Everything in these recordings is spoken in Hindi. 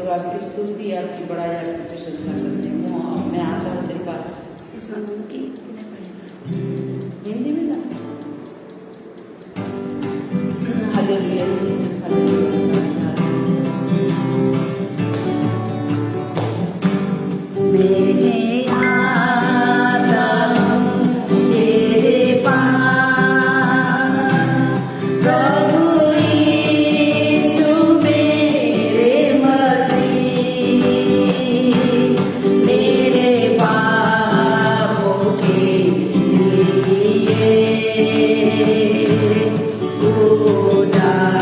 प्रभु आपकी स्तुति, आपकी बड़ाई, आपकी प्रशंसा करते हैं। मैं आता हूँ तेरे पास। इस मालूम की हिंदी में ना हालेलुया जीसस, हालेलुया। मैं आता हूँ तेरे पास, प्रभु यीशु मेरे मसीह, मेरे पापों के लिए उदार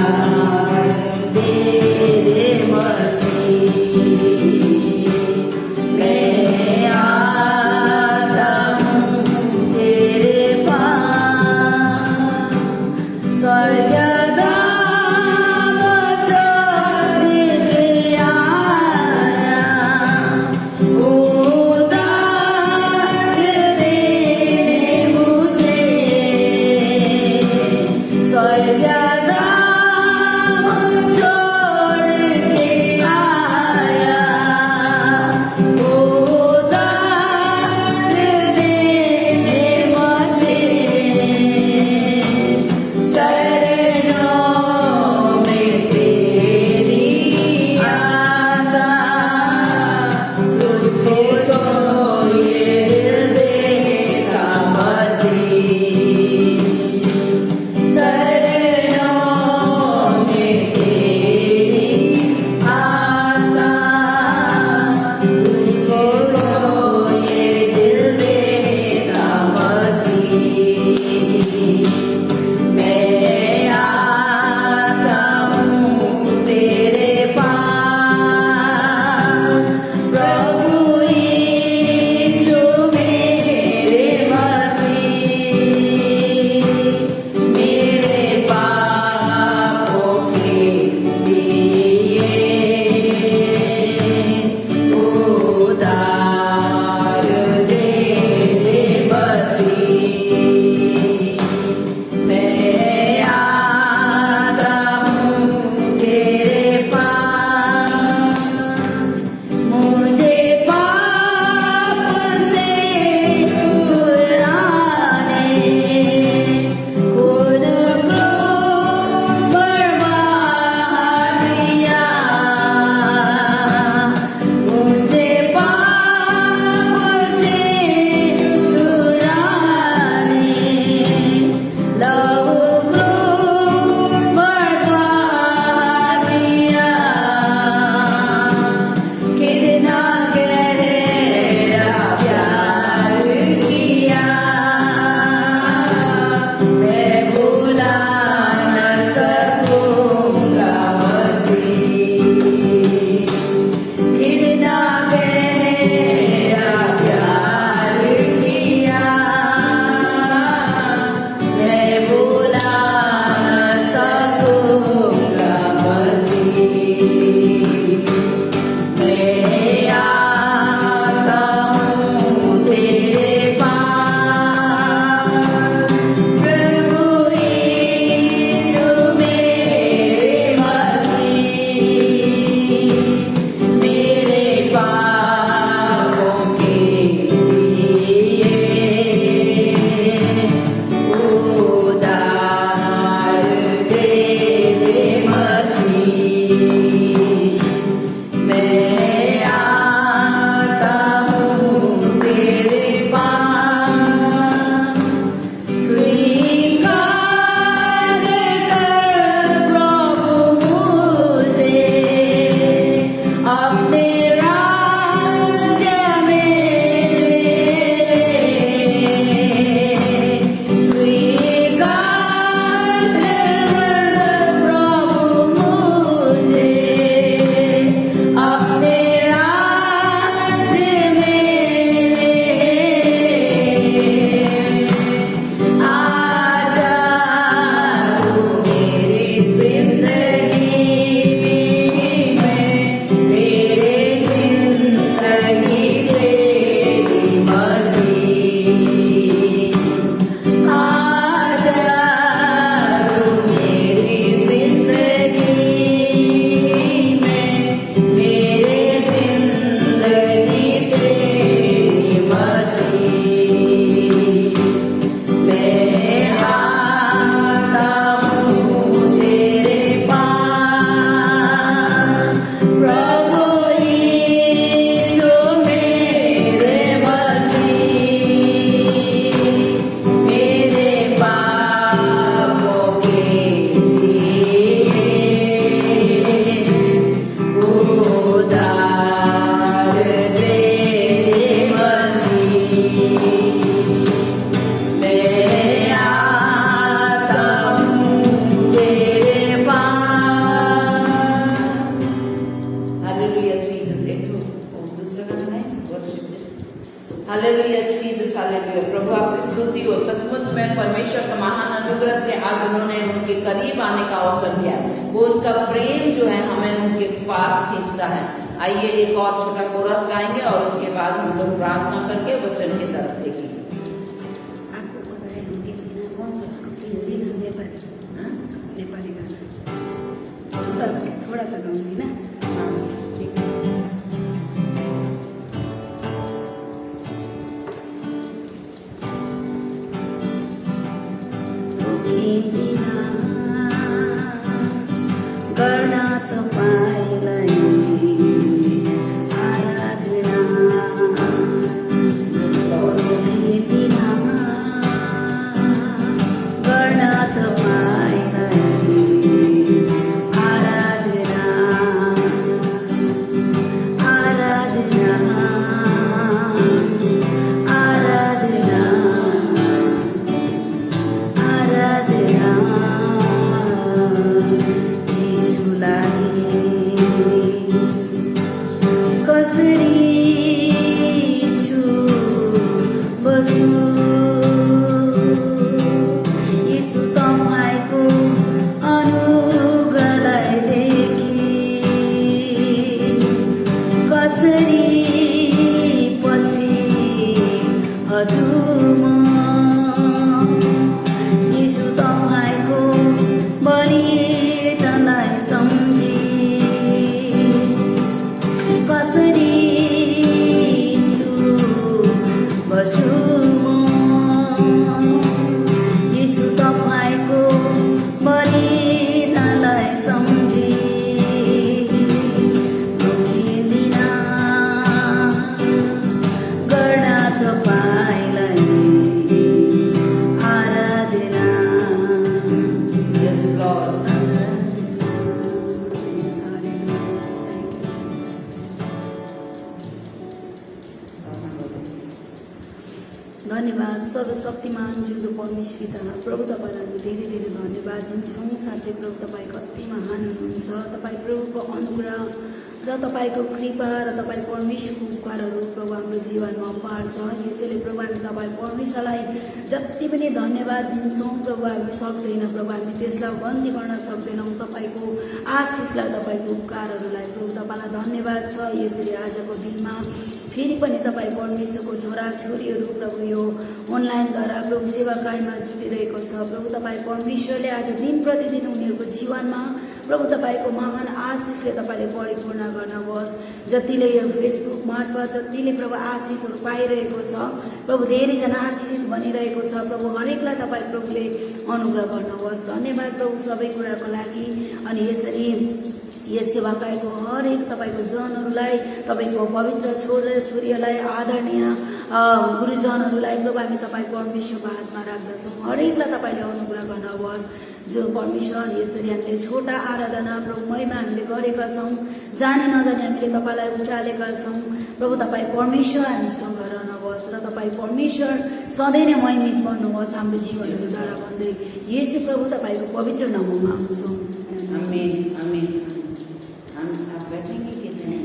हालेलुया, जीसस हालेलुया। प्रभु आपकी स्तुति हो। सचमुच में परमेश्वर का महान अनुग्रह से आज उन्होंने उनके करीब आने का अवसर दिया। वो उनका प्रेम जो है हमें उनके पास खींचता है। आइए एक और छोटा कोरस गाएंगे और उसके बाद हम लोग प्रार्थना करके वचन की तरफ देखेंगे। आपको पता है हम गीत गाना कौन सा हिंदी ना नेपाली? हाँ, नेपाली गाना थोड़ा सा गाऊंगी ना। हाँ, ठीक है। गर्न तपाईलाई आराधना रोकिदिन गर्न तपाईलाई आराधना आराधना आराधना आराधना कसरी छु बसु यीशु तपाईको अनुग्रहलाई देखी कसरी पछि अधुम यीशु तपाईको बलिदानलाई सम्झी कसरी छु बसु यीशु तपाईको बलिदानलाई सम्झी रोकिदिन गर्न तपाईलाई आराधना। Yes, Lord. धन्यवाद सर्वशक्तिमान जिउँदो परमेश्वर पिता, प्रभु तपाईँलाई धेरै धेरै धन्यवाद दिन्छौँ। साँच्चै प्रभु तपाईँ कति महान हुनुहुन्छ। तपाईँ प्रभुको अनुग्रह र तपाईँको कृपा र तपाईँ परमेश्वरको उपकारहरू प्रभु हाम्रो जीवनमा अपार छ। यसैले प्रभु हामी तपाईँ परमेश्वरलाई जति पनि धन्यवाद दिन्छौँ प्रभु हामी सक्दैन, प्रभु हामी त्यसलाई गन्ती गर्न सक्दैनौँ। तपाईँको आशिषलाई तपाईँको उपकारहरूलाई प्रभु तपाईँलाई धन्यवाद छ। यसरी आजको दिनमा फेरि पनि तपाईँ परमेश्वरको छोराछोरीहरू प्रभु यो अनलाइनद्वारा प्रभु सेवाकायमा जुटिरहेको छ। प्रभु तपाईँ परमेश्वरले आज दिन प्रतिदिन उनीहरूको जीवनमा प्रभु तपाईँको महान आशिषले तपाईँले परिपूर्ण गर्नुहोस्। जतिले यो फेसबुक मार्फत जतिले प्रभु आशिषहरू पाइरहेको छ प्रभु धेरैजना आशिषित बनिरहेको छ। प्रभु हरेकलाई तपाईँ प्रभुले अनुग्रह गर्नुहोस्। धन्यवाद प्रभु सबै कुराको लागि। अनि यसरी यस सेवाकायको हरेक तपाईँको जनहरूलाई तपाईँको पवित्र छोरीहरूलाई आदरणीय गुरुजनहरूलाई प्रभु हामी तपाईँ परमेश्वरको हातमा राख्दछौँ। हरेकलाई तपाईँले अनुग्रह गर्नुहोस्। जो परमेश्वर यसरी हामीले छोटा आराधना प्रभु महिमा हामीले गरेका छौँ, जाने नजाने हामीले तपाईँलाई उचालेका छौँ। प्रभु तपाईँ परमेश्वर हामीसँग रहनुहोस् र तपाईँ परमेश्वर सधैँ नै महिमित बन्नुहोस् हाम्रो जीवनहरूद्वारा भन्दै येशू प्रभु तपाईँको पवित्र नाममा आउँछौँ। आमीन, आमीन। आप बैठेंगे कि नहीं?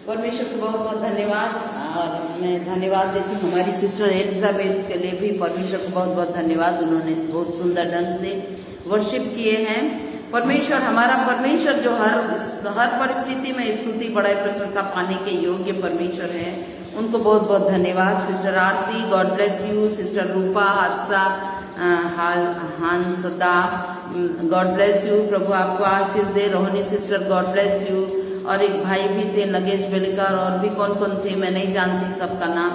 परमेश्वर को बहुत बहुत धन्यवाद। और मैं धन्यवाद देती हूँ हमारी सिस्टर एलिजाबेथ के लिए भी। परमेश्वर को बहुत बहुत धन्यवाद, उन्होंने बहुत सुंदर ढंग से वर्शिप किए हैं। परमेश्वर हमारा परमेश्वर जो हर परिस्थिति में स्तुति बड़ाई प्रशंसा पाने के योग्य परमेश्वर है, उनको बहुत बहुत धन्यवाद। Sister Aarti, God bless you. Sister Rupa, हादसा, हांसदा, गॉड ब्लेस यू। प्रभु आपको आशीष दे। Rohini sister, God bless you. और एक भाई भी थे नगेश बेलकर, और भी कौन कौन थे मैं नहीं जानती सबका नाम,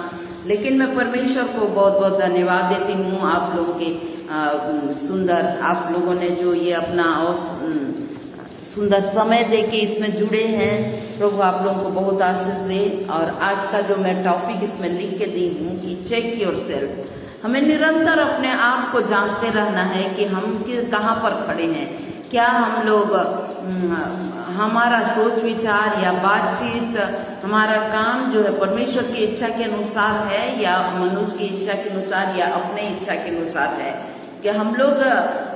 लेकिन मैं परमेश्वर को बहुत बहुत धन्यवाद देती हूँ आप लोगों के आप लोगों ने जो ये अपना सुंदर समय दे के इसमें जुड़े हैं। प्रभु आप लोगों को बहुत आशीष दे। और आज का जो मैं टॉपिक इसमें लिख के दी हूँ कि चेक योरसेल्फ। हमें निरंतर अपने आप को जांचते रहना है कि हम कहाँ पर खड़े हैं। क्या हम लोग हमारा सोच विचार या बातचीत, हमारा काम जो है परमेश्वर की इच्छा के अनुसार है या मनुष्य की इच्छा के अनुसार या अपने इच्छा के अनुसार है। कि हम लोग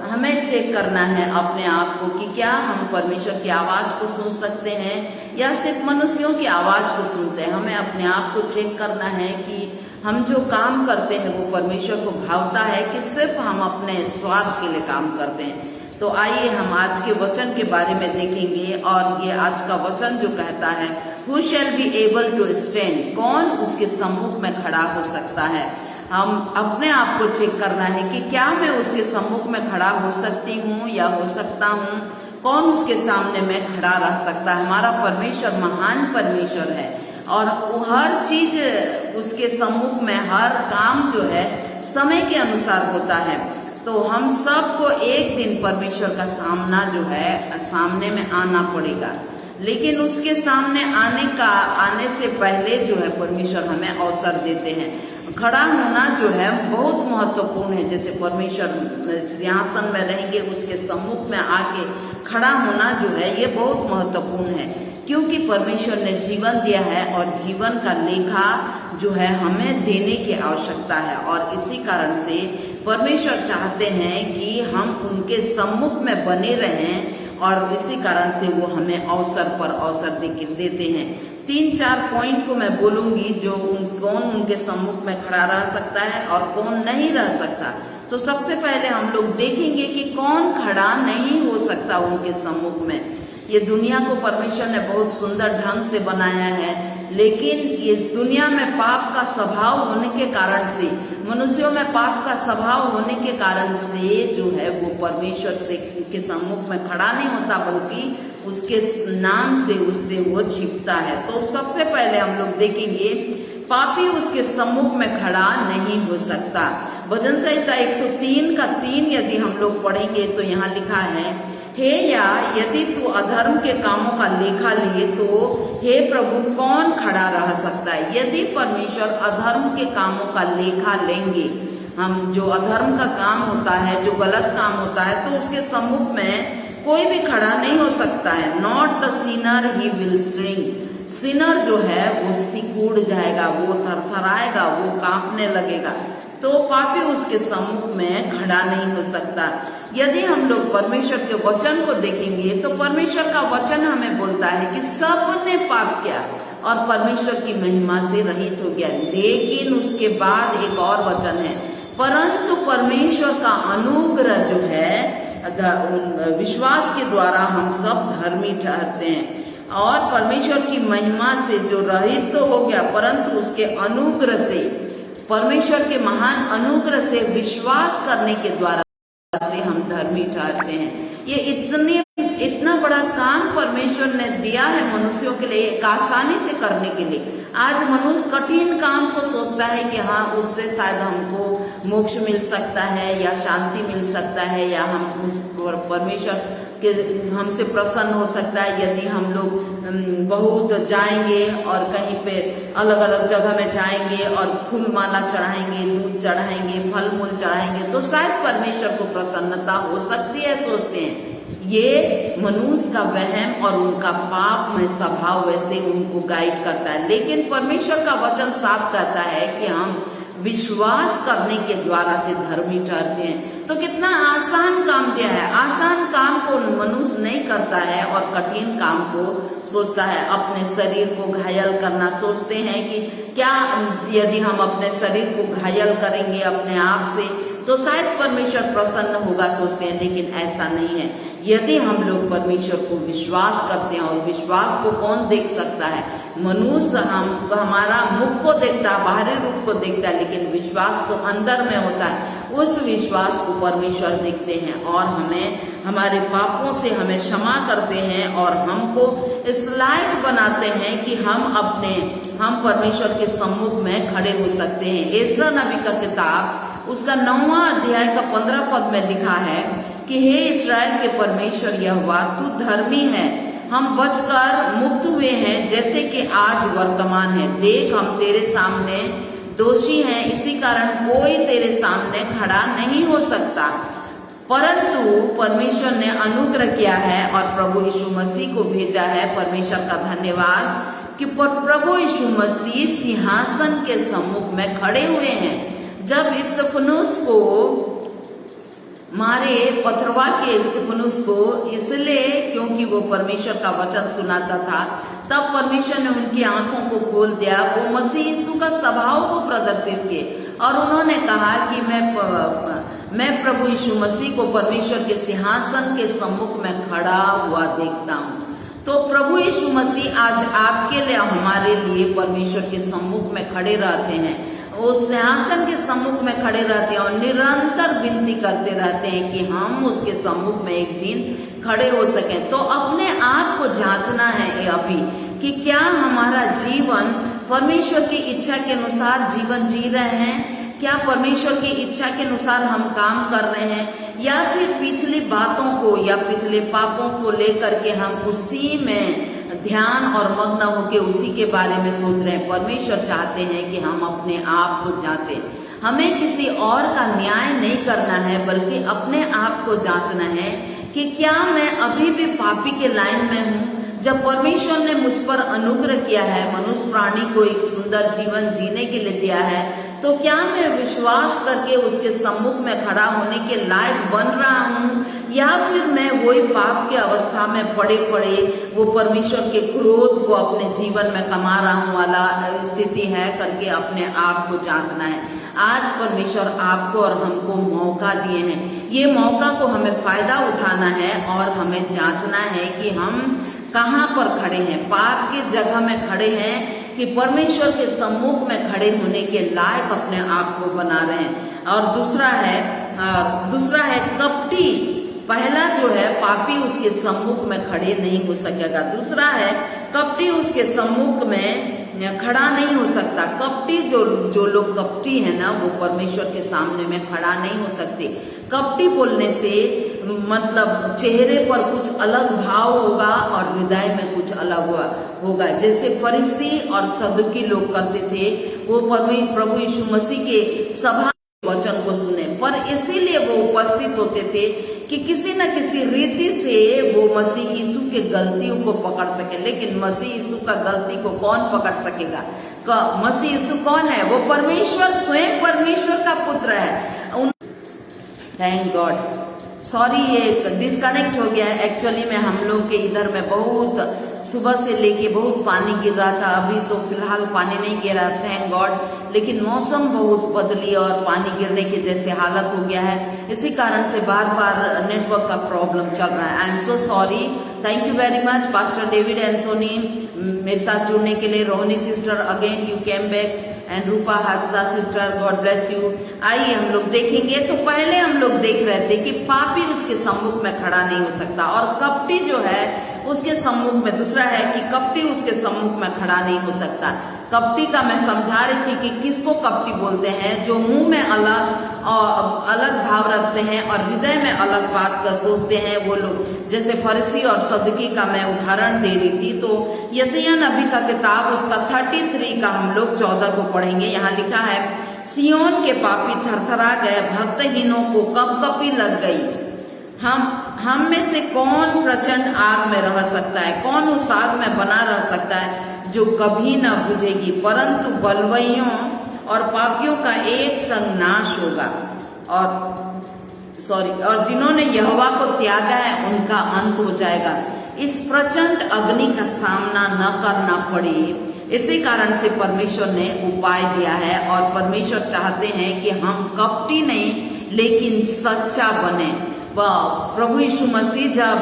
हमें चेक करना है अपने आप को कि क्या हम परमेश्वर की आवाज को सुन सकते हैं या सिर्फ मनुष्यों की आवाज को सुनते हैं। हमें अपने आप को चेक करना है कि हम जो काम करते हैं वो परमेश्वर को भावता है कि सिर्फ हम अपने स्वार्थ के लिए काम करते हैं। तो आइए हम आज के वचन के बारे में देखेंगे, और ये आज का वचन जो कहता है Who shall be able to stand? कौन उसके सम्मुख में खड़ा हो सकता है। हम अपने आप को चेक करना है कि क्या मैं उसके सम्मुख में खड़ा हो सकती हूँ या हो सकता हूँ। कौन उसके सामने में खड़ा रह सकता है। हमारा परमेश्वर महान परमेश्वर है और हर चीज उसके सम्मुख में, हर काम जो है समय के अनुसार होता है। तो हम सबको एक दिन परमेश्वर का सामना जो है सामने में आना पड़ेगा, लेकिन उसके सामने आने से पहले जो है परमेश्वर हमें अवसर देते हैं। खड़ा होना जो है बहुत महत्वपूर्ण है। जैसे परमेश्वर सिंहासन में रहेंगे, उसके सम्मुख में आके खड़ा होना जो है ये बहुत महत्वपूर्ण है, क्योंकि परमेश्वर ने जीवन दिया है और जीवन का लेखा जो है हमें देने की आवश्यकता है। और इसी कारण से परमेश्वर चाहते हैं कि हम उनके सम्मुख में बने रहें, और इसी कारण से वो हमें अवसर पर अवसर देते हैं। 3-4 पॉइंट को मैं बोलूंगी जो कौन उनके सम्मुख में खड़ा रह सकता है और कौन नहीं रह सकता। तो सबसे पहले हम लोग देखेंगे कि कौन खड़ा नहीं हो सकता उनके सम्मुख में। ये दुनिया को परमेश्वर ने बहुत सुंदर ढंग से बनाया है, लेकिन इस दुनिया में पाप का स्वभाव होने के कारण से, मनुष्यों में पाप का स्वभाव होने के कारण से जो है वो परमेश्वर से के सम्मुख में खड़ा नहीं होता, बल्कि उसके नाम से उससे वो छिपता है। तो सबसे पहले हम लोग देखेंगे पापी उसके सम्मुख में खड़ा नहीं हो सकता। भजन संहिता 103 का 3 यदि हम लोग पढ़ेंगे तो यहाँ लिखा है, हे या यदि तू अधर्म के कामों का लेखा लिए तो हे प्रभु कौन खड़ा रह सकता है। यदि परमेश्वर अधर्म के कामों का लेखा लेंगे, हम जो अधर्म का काम होता है, जो गलत काम होता है, तो उसके सम्मुख में कोई भी खड़ा नहीं हो सकता है। Not the Sinner he will shrink. Sinner जो है वो सिकुड़ जाएगा, वो थरथराएगा, वो कांपने लगेगा। तो पापी उसके सम्मुख में खड़ा नहीं हो सकता। यदि हम लोग परमेश्वर के वचन को देखेंगे तो परमेश्वर का वचन हमें बोलता है कि सबने पाप किया और परमेश्वर की महिमा से रहित हो गया। लेकिन उसके बाद एक और वचन है, परंतु परमेश्वर का अनुग्रह जो है विश्वास के द्वारा हम सब धर्मी ठहरते हैं। और परमेश्वर की महिमा से जो रहित तो हो गया, परंतु उसके अनुग्रह से, परमेश्वर के महान अनुग्रह से विश्वास करने के द्वारा से हम धर्मी ठहरते हैं। ये इतना बड़ा काम परमेश्वर ने दिया है मनुष्यों के लिए, एक आसानी से करने के लिए। आज मनुष्य कठिन काम को सोचता है कि हाँ उससे शायद हमको मोक्ष मिल सकता है या शांति मिल सकता है या हम उस परमेश्वर के हमसे प्रसन्न हो सकता है यदि हम लोग बहुत जाएंगे और कहीं पे अलग अलग जगह में जाएंगे और फूल माला चढ़ाएंगे, दूध चढ़ाएंगे, फल मूल चढ़ाएंगे तो शायद परमेश्वर को प्रसन्नता हो सकती है, सोचते हैं। ये मनुष्य का वहम और उनका पापमय स्वभाव वैसे उनको गाइड करता है। लेकिन परमेश्वर का वचन साफ कहता है कि हम विश्वास करने के द्वारा से धर्मी ठहरते हैं। तो कितना आसान काम दिया है। आसान काम को मनुष्य नहीं करता है और कठिन काम को सोचता है। अपने शरीर को घायल करना सोचते हैं कि क्या यदि हम अपने शरीर को घायल करेंगे अपने आप से तो शायद परमेश्वर प्रसन्न होगा, सोचते हैं। लेकिन ऐसा नहीं है। यदि हम लोग परमेश्वर को विश्वास करते हैं, और विश्वास को कौन देख सकता है? मनुष्य हमारा मुख को देखता है, बाहरी रूप को देखता है, लेकिन विश्वास तो अंदर में होता है। उस विश्वास को परमेश्वर देखते हैं और हमें हमारे पापों से हमें क्षमा करते हैं और हमको इस लायक बनाते हैं कि हम परमेश्वर के सम्मुख में खड़े हो सकते हैं। एसरा नबी का किताब उसका 9वां अध्याय का 15 पद में लिखा है कि हे इस्राएल के परमेश्वर यहोवा, तू धर्मी है, हम बचकर मुक्त हुए हैं जैसे कि आज वर्तमान है। देख हम तेरे सामने दोषी हैं, इसी कारण कोई तेरे सामने खड़ा नहीं हो सकता। परंतु परमेश्वर ने अनुग्रह किया है और प्रभु यीशु मसीह को भेजा है। परमेश्वर का धन्यवाद कि प्रभु यीशु मसीह सिंहासन के सम्मुख में खड़े हुए हैं। जब स्तिफनुस को मारे पथरवा के स्तिफनुस को, इसलिए क्योंकि वो परमेश्वर का वचन सुनाता था। तब परमेश्वर ने उनकी आंखों को खोल दिया, वो मसीह यीशु का स्वभाव को प्रदर्शित किए और उन्होंने कहा कि मैं प्रभु यीशु मसीह को परमेश्वर के सिंहासन के सम्मुख में खड़ा हुआ देखता हूँ। तो प्रभु यीशु मसीह आज आपके लिए, हमारे लिए परमेश्वर के सम्मुख में खड़े रहते हैं, वो सिंहासन के सम्मुख में खड़े रहते हैं और निरंतर विनती करते रहते हैं कि हम उसके सम्मुख में एक दिन खड़े हो सकें। तो अपने आप को जांचना है अभी कि क्या हमारा जीवन परमेश्वर की इच्छा के अनुसार जीवन जी रहे हैं, क्या परमेश्वर की इच्छा के अनुसार हम काम कर रहे हैं, या फिर पिछली बातों को या पिछले पापों को लेकर के हम उसी में ध्यान और मग्न होके उसी के बारे में सोच रहे हैं। परमेश्वर चाहते हैं कि हम अपने आप को जांचें। हमें किसी और का न्याय नहीं करना है, बल्कि अपने आप को जांचना है कि क्या मैं अभी भी पापी के लाइन में हूँ। जब परमेश्वर ने मुझ पर अनुग्रह किया है, मनुष्य प्राणी को एक सुंदर जीवन जीने के लिए दिया है, तो क्या मैं विश्वास करके उसके सम्मुख में खड़ा होने के लायक बन रहा हूँ, या फिर मैं वही पाप की अवस्था में पड़े पड़े वो परमेश्वर के क्रोध को अपने जीवन में कमा रहा हूँ वाला स्थिति है करके अपने आप को जांचना है। आज परमेश्वर आपको और हमको मौका दिए हैं, ये मौका को हमें फायदा उठाना है और हमें जांचना है कि हम कहाँ पर खड़े हैं, पाप की जगह में खड़े हैं कि परमेश्वर के सम्मुख में खड़े होने के लायक अपने आप को बना रहे हैं। और दूसरा है कपटी। पहला जो है पापी उसके सम्मुख में खड़े नहीं हो सकेगा, दूसरा है कपटी उसके सम्मुख में खड़ा नहीं हो सकता। कपटी जो लोग कपटी है ना, वो परमेश्वर के सामने में खड़ा नहीं हो सकते। कपटी बोलने से मतलब चेहरे पर कुछ अलग भाव होगा और हृदय में कुछ अलग होगा। जैसे फरीसी और सदुकी लोग करते थे, वो प्रभु यीशु मसीह के सभा वचन को सुने, पर इसीलिए वो उपस्थित होते थे कि किसी न किसी रीति से वो मसीह यीशु के गलतियों को पकड़ सके। लेकिन मसीह यीशु का गलती को कौन पकड़ सकेगा? मसीह यीशु कौन है? वो परमेश्वर, स्वयं परमेश्वर का पुत्र है। थैंक गॉड, सॉरी ये डिस्कनेक्ट हो गया है। एक्चुअली में हम लोग के इधर में बहुत सुबह से लेके बहुत पानी गिर रहा था, अभी तो फिलहाल पानी नहीं गिरा, थैंक गॉड, लेकिन मौसम बहुत बदली और पानी गिरने के जैसे हालत हो गया है। इसी कारण से बार बार नेटवर्क का प्रॉब्लम चल रहा है। I am so sorry. Thank you very much pastor David Anthony मेरे साथ जुड़ने के लिए। Rohini sister again you came back and Rupa हादसा सिस्टर, गॉड ब्लेस यू। आइए हम लोग देखेंगे। तो पहले हम लोग देख रहे थे कि पापी उसके सम्मुख में खड़ा नहीं हो सकता और कपटी जो है उसके सम्मुख में, दूसरा है कि कपटी उसके सम्मुख में खड़ा नहीं हो सकता। कपटी का मैं समझा रही थी कि किसको कपटी बोलते हैं, जो मुंह में अलग भाव रखते हैं और हृदय में अलग बात का सोचते हैं वो लोग। जैसे फरीसी और सदुकी का मैं उदाहरण दे रही थी। तो यशायाह नबी का किताब उसका 33 का हम लोग 14 को पढ़ेंगे। यहाँ लिखा है, सिय्योन के पापी थरथरा गए, भक्तहीनों को कपकपी लग गई। हम में से कौन प्रचंड आग में रह सकता है? कौन उस आग में बना रह सकता है जो कभी न बुझेगी? परंतु बलवइयों और पापियों का एक संग नाश होगा और जिन्होंने यहोवा को त्यागा है उनका अंत हो जाएगा। इस प्रचंड अग्नि का सामना न करना पड़े, इसी कारण से परमेश्वर ने उपाय दिया है। और परमेश्वर चाहते हैं कि हम कपटी नहीं लेकिन सच्चा बने। प्रभु यीशु मसीह जब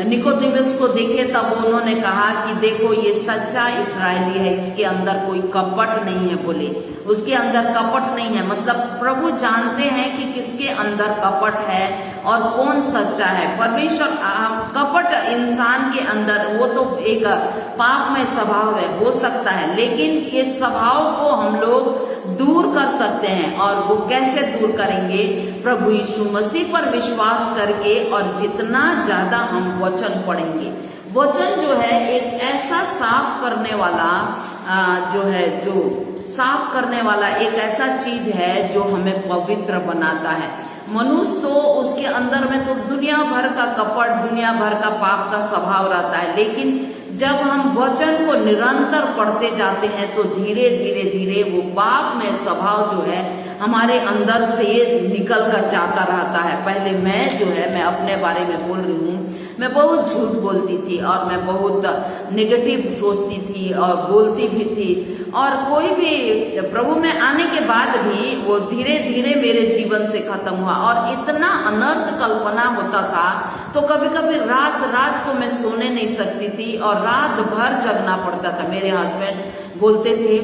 निकोदेमुस को देखे तब उन्होंने कहा कि देखो ये सच्चा इस्राएली है, इसके अंदर कोई कपट नहीं है। बोले उसके अंदर कपट नहीं है, मतलब प्रभु जानते हैं कि किसके अंदर कपट है और कौन सच्चा है। परमेश्वर कपट इंसान के अंदर, वो तो एक पापमय स्वभाव है, हो सकता है, लेकिन इस स्वभाव को हम लोग दूर कर सकते हैं। और वो कैसे दूर करेंगे? प्रभु यीशु मसीह पर विश्वास करके और जितना ज्यादा हम वचन पढ़ेंगे। वचन जो है एक ऐसा साफ करने वाला साफ करने वाला एक ऐसा चीज है जो हमें पवित्र बनाता है। मनुष्य तो उसके अंदर में तो दुनिया भर का कपट, दुनिया भर का पाप का स्वभाव रहता है, लेकिन जब हम वचन को निरंतर पढ़ते जाते हैं तो धीरे धीरे धीरे वो पाप में स्वभाव जो है हमारे अंदर से निकल कर जाता रहता है। पहले मैं अपने बारे में बोल रही हूँ, मैं बहुत झूठ बोलती थी और मैं बहुत नेगेटिव सोचती थी और बोलती भी थी, और कोई भी प्रभु में आने के बाद भी वो धीरे धीरे मेरे जीवन से खत्म हुआ। और इतना अनर्थ कल्पना होता था, तो कभी कभी रात को मैं सोने नहीं सकती थी और रात भर जगना पड़ता था। मेरे हस्बैंड बोलते थे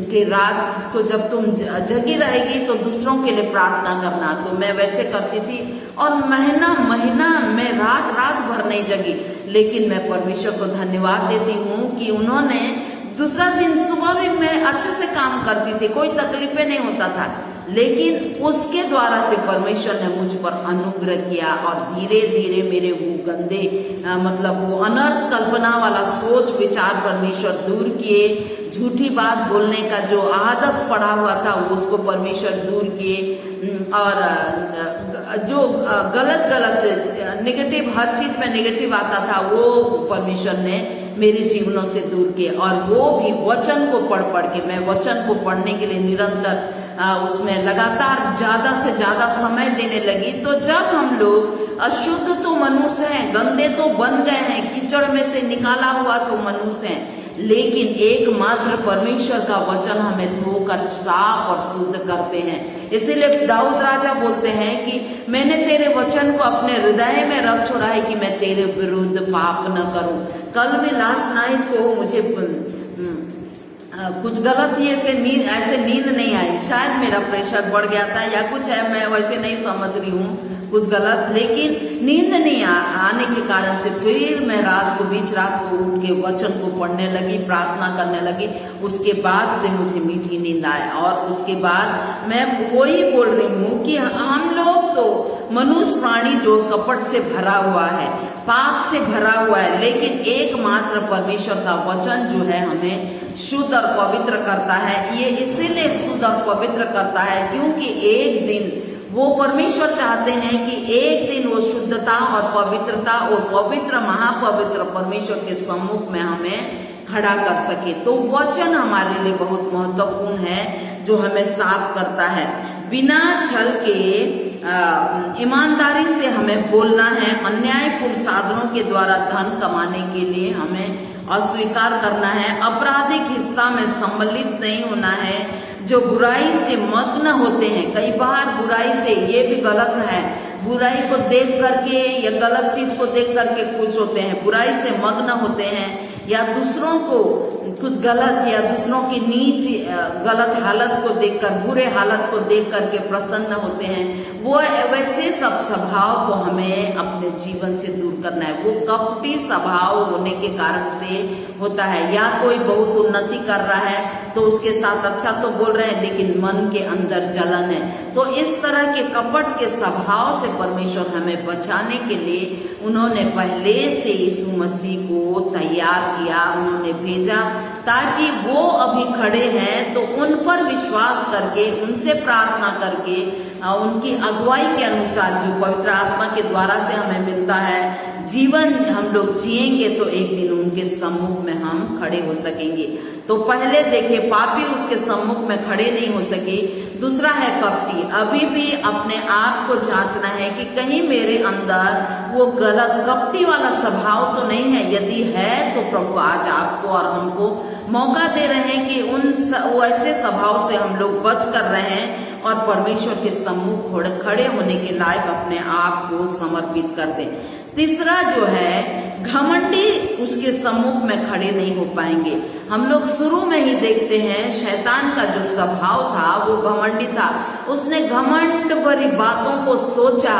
कि रात को जब तुम जगी रहेगी तो दूसरों के लिए प्रार्थना करना, तो मैं वैसे करती थी और महीना मैं रात भर नहीं जगी। लेकिन मैं परमेश्वर को धन्यवाद देती हूँ कि उन्होंने दूसरा दिन सुबह भी मैं अच्छे से काम करती थी, कोई तकलीफें नहीं होता था, लेकिन उसके द्वारा से परमेश्वर ने मुझ पर अनुग्रह किया और धीरे धीरे मेरे वो गंदे मतलब वो अनर्थ कल्पना वाला सोच विचार परमेश्वर दूर किए। झूठी बात बोलने का जो आदत पड़ा हुआ था उसको परमेश्वर दूर किए, और जो गलत नेगेटिव, हर चीज में नेगेटिव आता था वो परमेश्वर ने मेरे जीवनों से दूर किए। और वो भी वचन को पढ़ के, मैं वचन को पढ़ने के लिए निरंतर उसमें लगातार ज्यादा से ज्यादा समय देने लगी। तो जब हम लोग अशुद्ध तो मनुष्य हैं, गंदे तो बन गए हैं, कीचड़ में से निकाला हुआ तो मनुष्य हैं, लेकिन एकमात्र परमेश्वर का वचन हमें धोकर साफ और शुद्ध करते हैं। इसीलिए दाऊद राजा बोलते हैं कि मैंने तेरे वचन को अपने हृदय में रख छोड़ा है कि मैं तेरे विरुद्ध पाप न करूं। कल भी लास्ट नाइट को मुझे कुछ गलत ही ऐसे नींद नहीं आई, शायद मेरा प्रेशर बढ़ गया था या कुछ है, मैं वैसे नहीं समझ रही हूँ कुछ गलत, लेकिन नींद नहीं आने के कारण से फिर मैं बीच रात को उठ के वचन को पढ़ने लगी, प्रार्थना करने लगी। उसके बाद से मुझे मीठी नींद आए, और उसके बाद मैं वही बोल रही हूँ कि हम लोग तो मनुष्य प्राणी जो कपट से भरा हुआ है, पाप से भरा हुआ है, लेकिन एकमात्र परमेश्वर का वचन जो है हमें शुद्ध और पवित्र करता है। ये इसीलिए शुद्ध और पवित्र करता है क्योंकि एक दिन वो परमेश्वर चाहते हैं कि एक दिन वो शुद्धता और पवित्रता और पवित्र महापवित्र परमेश्वर के सम्मुख में हमें खड़ा कर सके। तो वचन हमारे लिए बहुत महत्वपूर्ण है, जो हमें साफ करता है। बिना छल के ईमानदारी से हमें बोलना है। अन्यायपूर्ण साधनों के द्वारा धन कमाने के लिए हमें अस्वीकार करना है। आपराधिक हिस्सा में सम्मिलित नहीं होना है। जो बुराई से मग्न होते हैं, कई बार बुराई से, ये भी गलत है, बुराई को देख करके या गलत चीज को देख करके खुश होते हैं, बुराई से मग्न होते हैं, या दूसरों को कुछ गलत या दूसरों की नीच गलत हालत को देखकर, बुरे हालत को देख करके प्रसन्न होते हैं। वो वैसे सब स्वभाव को हमें अपने जीवन से दूर करना है। वो कपटी स्वभाव होने के कारण से होता है। या कोई बहुत उन्नति कर रहा है तो उसके साथ अच्छा तो बोल रहे हैं, लेकिन मन के अंदर जलन है। तो इस तरह के कपट के स्वभाव से परमेश्वर हमें बचाने के लिए उन्होंने पहले से यीशु मसीह को तैयार किया, उन्होंने भेजा, ताकि वो अभी खड़े हैं तो उन पर विश्वास करके, उनसे प्रार्थना करके, उनकी अगुवाई के अनुसार जो पवित्र आत्मा के द्वारा से हमें मिलता है जीवन हम लोग जिएंगे, तो एक दिन उनके सम्मुख में हम खड़े हो सकेंगे। तो पहले देखिए, पापी उसके सम्मुख में खड़े नहीं हो सके। दूसरा है कपटी। अभी भी अपने आप को जांचना है कि कहीं मेरे अंदर वो गलत कपटी वाला स्वभाव तो नहीं है। यदि है तो प्रभु आज आपको और हमको मौका दे रहे हैं कि वो ऐसे स्वभाव से हम लोग बच कर रहे हैं और परमेश्वर के सम्मुख खड़े होने के लायक अपने आप को समर्पित कर दें। तीसरा जो है, घमंडी उसके सम्मुख में खड़े नहीं हो पाएंगे। हम लोग शुरू में ही देखते हैं शैतान का जो स्वभाव था वो घमंडी था। उसने घमंड भरी बातों को सोचा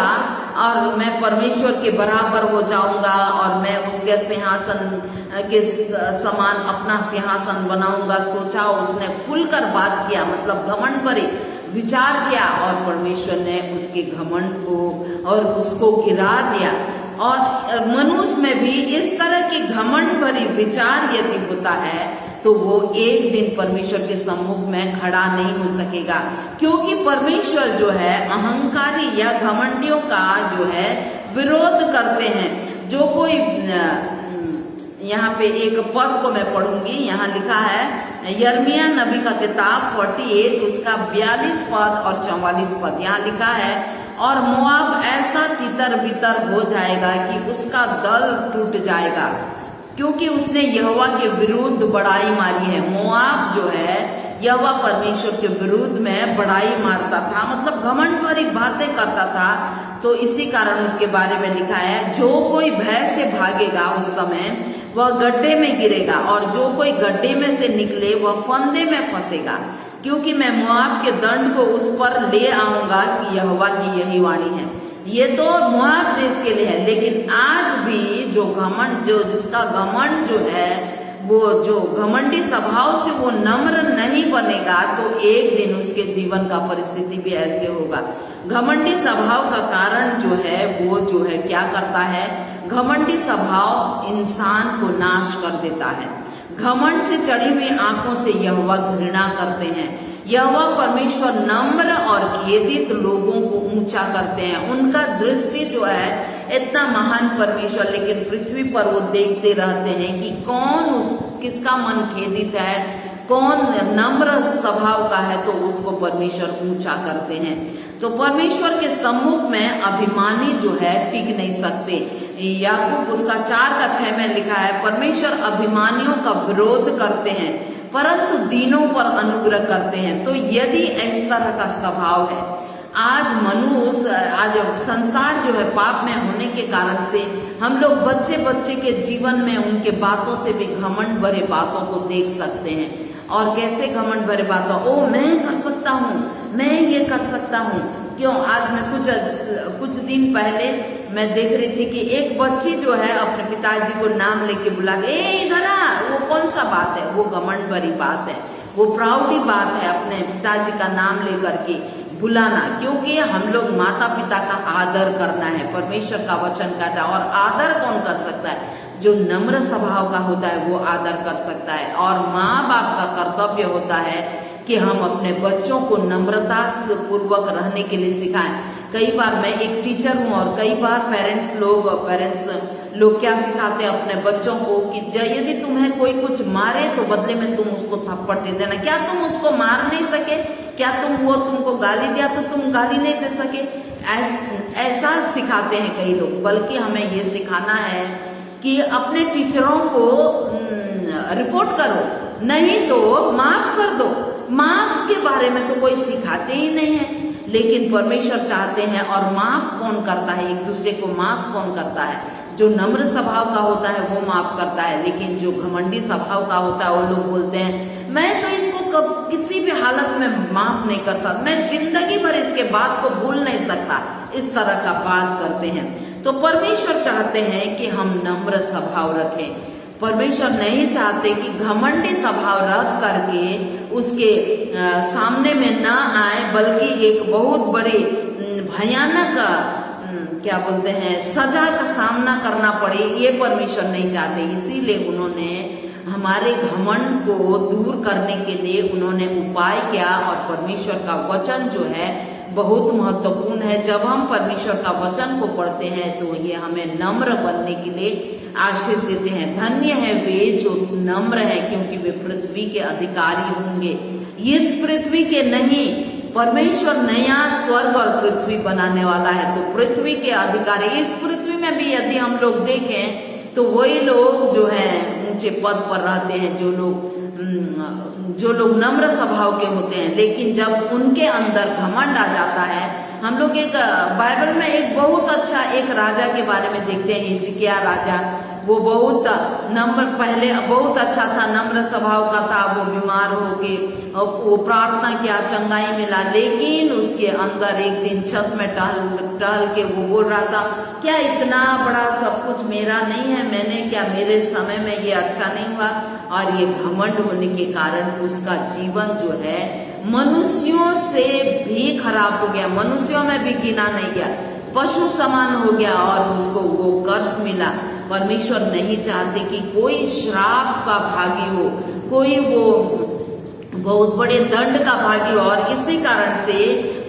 और मैं परमेश्वर के बराबर हो जाऊंगा और मैं उसके सिंहासन के समान अपना सिंहासन बनाऊंगा। सोचा, उसने खुलकर बात किया, मतलब घमंड भरी विचार किया, और परमेश्वर ने उसके घमंड को और उसको गिरा दिया। और मनुष्य में भी इस तरह के घमंड भरी विचार यदि होता है तो वो एक दिन परमेश्वर के सम्मुख में खड़ा नहीं हो सकेगा, क्योंकि परमेश्वर जो है अहंकारी या घमंडियों का जो है विरोध करते हैं। जो कोई यहाँ पे एक पद को मैं पढ़ूंगी। यहाँ लिखा है यिर्मयाह नबी का किताब 48 उसका 42 पद और 44 पद। यहाँ लिखा है और मोआब ऐसा तितर बितर हो जाएगा कि उसका दल टूट जाएगा, क्योंकि उसने यहोवा के विरुद्ध बड़ाई मारी है। मोआब जो है यहोवा परमेश्वर के विरुद्ध में बड़ाई मारता था, मतलब घमंड भरी बातें करता था। तो इसी कारण उसके बारे में लिखा है जो कोई भय से भागेगा उस समय वह गड्ढे में गिरेगा, और जो कोई गड्ढे में से निकले वह फंदे में फंसेगा, क्योंकि मैं मोआब के दंड को उस पर ले आऊंगा कि यहोवा की यही वाणी है। ये तो मोआब देश के लिए है, लेकिन आज भी जो घमंड, जो जिसका घमंड जो है, वो जो घमंडी स्वभाव से वो नम्र नहीं बनेगा, तो एक दिन उसके जीवन का परिस्थिति भी ऐसे होगा। घमंडी स्वभाव का कारण जो है वो जो है क्या करता है, घमंडी स्वभाव इंसान को नाश कर देता है। घमंड से चढ़ी हुई आंखों से यहोवा घृणा करते हैं। यहोवा परमेश्वर नम्र और खेदित लोगों को ऊंचा करते हैं। उनका दृष्टि जो है इतना महान परमेश्वर, लेकिन पृथ्वी पर वो देखते रहते हैं कि किसका मन खेदित है, कौन नम्र स्वभाव का है, तो उसको परमेश्वर ऊंचा करते हैं। तो परमेश्वर के सम्मुख में अभिमानी जो है टिक नहीं सकते। याकूब उसका 4:6 में लिखा है परमेश्वर अभिमानियों का विरोध करते हैं परंतु दीनों पर अनुग्रह करते हैं। तो यदि इस तरह का स्वभाव है, आज संसार जो है पाप में होने के कारण से हम लोग बच्चे के जीवन में उनके बातों से भी घमंड भरे बातों को देख सकते हैं। और कैसे घमंड भरे बातों, ओ मैं कर सकता हूँ, मैं ये कर सकता हूँ। क्यों, आज मैं कुछ दिन पहले मैं देख रही थी कि एक बच्ची जो है अपने पिताजी को नाम लेके बुला के इधर आ, वो कौन सा बात है, वो घमंड भरी बात है, वो प्राउडी बात है अपने पिताजी का नाम लेकर के बुलाना। क्योंकि हम लोग माता पिता का आदर करना है, परमेश्वर का वचन कहता है। और आदर कौन कर सकता है, जो नम्र स्वभाव का होता है वो आदर कर सकता है। और माँ बाप का कर्तव्य होता है कि हम अपने बच्चों को नम्रता पूर्वक रहने के लिए सिखाएं। कई बार मैं एक टीचर हूँ और कई बार पेरेंट्स लोग क्या सिखाते हैं अपने बच्चों को कि यदि तुम्हें कोई कुछ मारे तो बदले में तुम उसको थप्पड़ दे देना। क्या तुम उसको मार नहीं सके? क्या वो तुमको गाली दिया तो तुम गाली नहीं दे सके? ऐसा सिखाते हैं कई लोग। बल्कि हमें ये सिखाना है कि अपने टीचरों को रिपोर्ट करो, नहीं तो माफ कर दो। माफ के बारे में तो कोई सिखाते ही नहीं है, लेकिन परमेश्वर चाहते हैं। और माफ कौन करता है, एक दूसरे को माफ कौन करता है? जो नम्र स्वभाव का होता है वो माफ करता है, लेकिन जो घमंडी स्वभाव का होता है वो लोग बोलते हैं मैं तो इसको किसी भी हालत में माफ नहीं कर सकता, मैं जिंदगी भर इसके बात को भूल नहीं सकता, इस तरह का बात करते हैं। तो परमेश्वर चाहते हैं कि हम नम्र स्वभाव रखें। परमेश्वर नहीं चाहते कि घमंडी स्वभाव रख करके उसके सामने में ना आए, बल्कि एक बहुत बड़ी भयानक क्या बोलते हैं सजा का सामना करना पड़े, ये परमेश्वर नहीं चाहते। इसीलिए उन्होंने हमारे घमंड को दूर करने के लिए उन्होंने उपाय किया। और परमेश्वर का वचन जो है बहुत महत्वपूर्ण है। जब हम परमेश्वर का वचन को पढ़ते हैं तो ये हमें नम्र बनने के लिए आशीष देते हैं। धन्य है वे जो नम्र है, क्योंकि वे पृथ्वी के अधिकारी होंगे। इस पृथ्वी के नहीं, परमेश्वर नया स्वर्ग और पृथ्वी बनाने वाला है। तो पृथ्वी के अधिकारी, इस पृथ्वी में भी यदि हम लोग देखें तो वही लोग जो है ऊंचे पद पर रहते हैं, जो लोग नम्र स्वभाव के होते हैं। लेकिन जब उनके अंदर घमंड आ जाता है, हम लोग एक बाइबल में एक बहुत अच्छा एक राजा के बारे में देखते हैं, हिजकिय्याह राजा। वो बहुत पहले बहुत अच्छा था, नम्र स्वभाव का था। वो बीमार होके वो प्रार्थना किया, चंगाई मिला, लेकिन उसके अंदर एक दिन छत में टहल के वो बोल रहा था क्या इतना बड़ा सब कुछ मेरा नहीं है, मैंने क्या, मेरे समय में ये अच्छा नहीं हुआ। और ये घमंड होने के कारण उसका जीवन जो है मनुष्यों से भी खराब हो गया, मनुष्यों में भी गिना नहीं गया, पशु समान हो गया और उसको वो कर्ज मिला। परमेश्वर नहीं चाहते कि कोई श्राप का भागी हो, कोई वो बहुत बड़े दंड का भागी हो। और इसी कारण से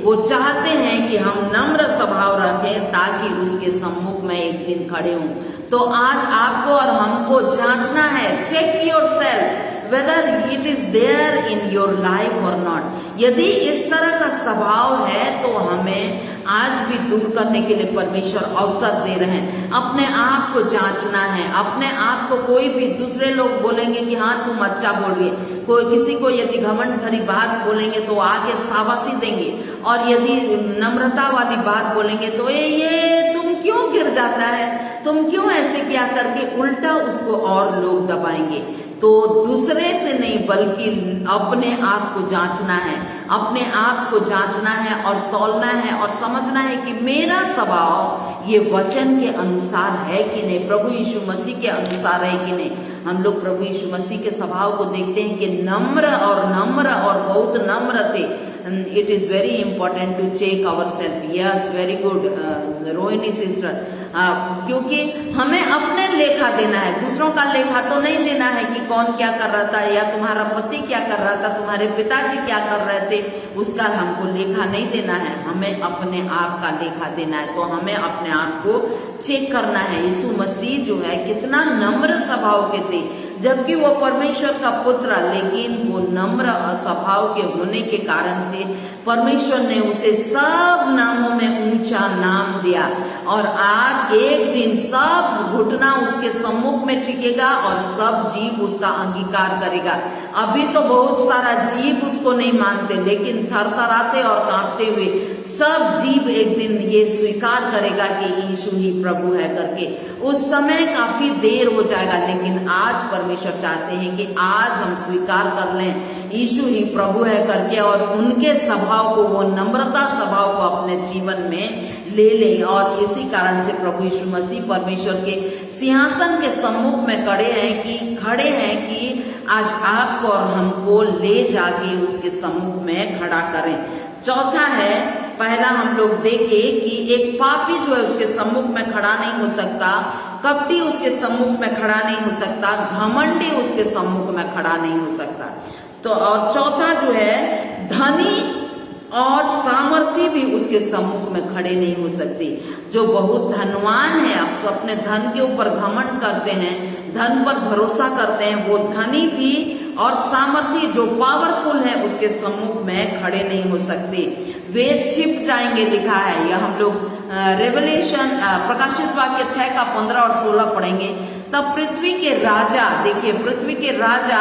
वो चाहते हैं कि हम नम्र स्वभाव रखें ताकि उसके सम्मुख में एक दिन खड़े हों। तो आज आपको और हमको जांचना है, check yourself whether it is there in your life और नॉट। यदि इस तरह का स्वभाव है तो हमें आज भी दूर करने के लिए परमेश्वर अवसर दे रहे हैं। अपने आप को जांचना है, अपने आप को कोई भी दूसरे लोग बोलेंगे कि हाँ तुम अच्छा बोल रही है, कोई किसी को यदि घमंड भरी बात बोलेंगे तो आगे शाबाशी देंगे, और यदि नम्रता वाली बात बोलेंगे तो ये तुम क्यों गिर जाता है, तुम क्यों ऐसे क्या करके उल्टा उसको और लोग दबाएंगे। तो दूसरे से नहीं बल्कि अपने आप को जांचना है, अपने आप को जांचना है और तौलना है और समझना है कि मेरा स्वभाव ये वचन के अनुसार है कि नहीं, प्रभु यीशु मसीह के अनुसार है कि नहीं। हम लोग प्रभु यीशु मसीह के स्वभाव को देखते हैं कि नम्र और बहुत नम्र थे। It is very important to check ourself. Yes, very good Rohini sister, क्योंकि हमें अपने लेखा देना है, दूसरों का लेखा तो नहीं देना है कि कौन क्या कर रहा था या तुम्हारा पति क्या कर रहा था, तुम्हारे पिताजी क्या कर रहे थे, उसका हमको लेखा नहीं देना है, हमें अपने आप का लेखा देना है। तो हमें अपने आप को चेक करना है। यीशु मसीह जो है कितना नम्र स्वभाव के थे, जबकि वो परमेश्वर का पुत्र, लेकिन वो नम्र स्वभाव के होने के कारण से परमेश्वर ने उसे सब नामों में ऊंचा नाम दिया। और आज एक दिन सब घुटना उसके सम्मुख में टिकेगा और सब जीव उसका अंगीकार करेगा। अभी तो बहुत सारा जीव उसको नहीं मानते, लेकिन थरथराते और कांपते हुए सब जीव एक दिन ये स्वीकार करेगा कि यीशु ही प्रभु है करके। उस समय काफी देर हो जाएगा, लेकिन आज परमेश्वर चाहते हैं कि आज हम स्वीकार कर लें यीशु ही प्रभु है करके, और उनके स्वभाव को, वो नम्रता स्वभाव को अपने जीवन में ले लें। और इसी कारण से प्रभु यीशु मसीह परमेश्वर के सिंहासन के सम्मुख में खड़े हैं कि आज आपको और हमको ले जाके उसके सम्मुख में खड़ा करें। चौथा है, पहला हम लोग देखे कि एक पापी जो है उसके सम्मुख में खड़ा नहीं हो सकता, कपटी उसके सम्मुख में खड़ा नहीं हो सकता, घमंडी उसके सम्मुख में खड़ा नहीं हो सकता। तो और चौथा जो है, धनी और सामर्थी भी उसके सम्मुख में खड़े नहीं हो सकते। जो बहुत धनवान है, आप अपने धन के ऊपर घमंड करते हैं, धन पर भरोसा करते हैं, वो धनी भी और सामर्थी जो पावरफुल है उसके सम्मुख में खड़े नहीं हो सकते। वे छिप जाएंगे, लिखा है। यह हम लोग रेवलेशन प्रकाशित वाक्य 6 का 15 और 16 पढ़ेंगे। तब पृथ्वी के राजा, देखिए पृथ्वी के राजा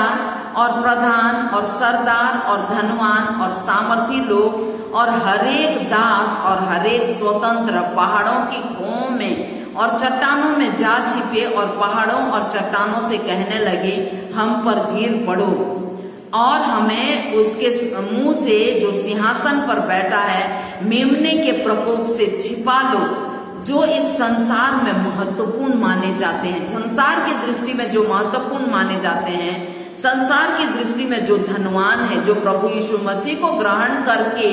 और प्रधान और सरदार और धनवान और सामर्थी लोग और हरेक दास और हरेक स्वतंत्र पहाड़ों की खोह में और चट्टानों में जा छिपे और पहाड़ों और चट्टानों से कहने लगे, हम पर गिर पड़ो और हमें उसके मुंह से जो सिंहासन पर बैठा है मेमने के प्रकोप से छिपा लो, जो इस संसार में महत्वपूर्ण माने जाते हैं। संसार की दृष्टि में जो महत्वपूर्ण माने जाते हैं, संसार की दृष्टि में जो धनवान है, जो प्रभु यीशु मसीह को ग्रहण करके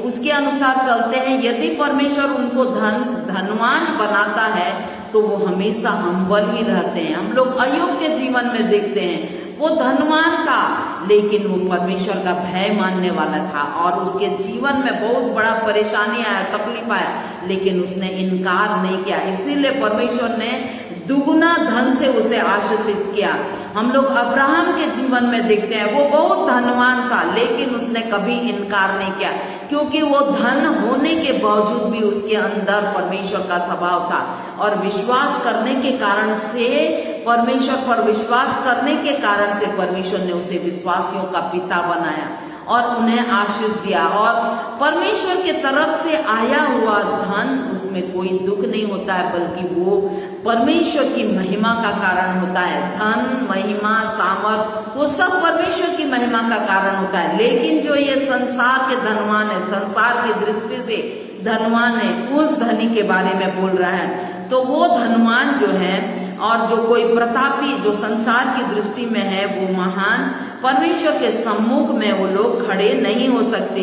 उसके अनुसार चलते हैं, यदि परमेश्वर उनको धनवान बनाता है तो वो हमेशा हम्बल ही रहते हैं। हम लोग अय्यूब के जीवन में देखते हैं, वो धनवान था लेकिन वो परमेश्वर का भय मानने वाला था और उसके जीवन में बहुत बड़ा परेशानी आया, तकलीफ आया, लेकिन उसने इनकार नहीं किया। इसीलिए परमेश्वर ने दुगुना धन से उसे आशीषित किया। हम लोग अब्राहम के जीवन में देखते हैं, वो बहुत धनवान था लेकिन उसने कभी इनकार नहीं किया, क्योंकि वो धन होने के बावजूद भी उसके अंदर परमेश्वर का स्वभाव था और विश्वास करने के कारण से, परमेश्वर पर विश्वास करने के कारण से परमेश्वर ने उसे विश्वासियों का पिता बनाया और उन्हें आशीष दिया। और परमेश्वर के तरफ से आया हुआ धन, उसमें कोई दुख नहीं होता है, बल्कि वो परमेश्वर की महिमा का कारण होता है। धन, महिमा, सामर्थ, वो सब परमेश्वर की महिमा का कारण होता है। लेकिन जो ये संसार के धनवान है, संसार की दृष्टि से धनवान है, उस धनी के बारे में बोल रहा है। तो वो धनवान जो है और जो कोई प्रतापी, जो संसार की दृष्टि में है, वो महान, परमेश्वर के सम्मुख में वो लोग खड़े नहीं हो सकते।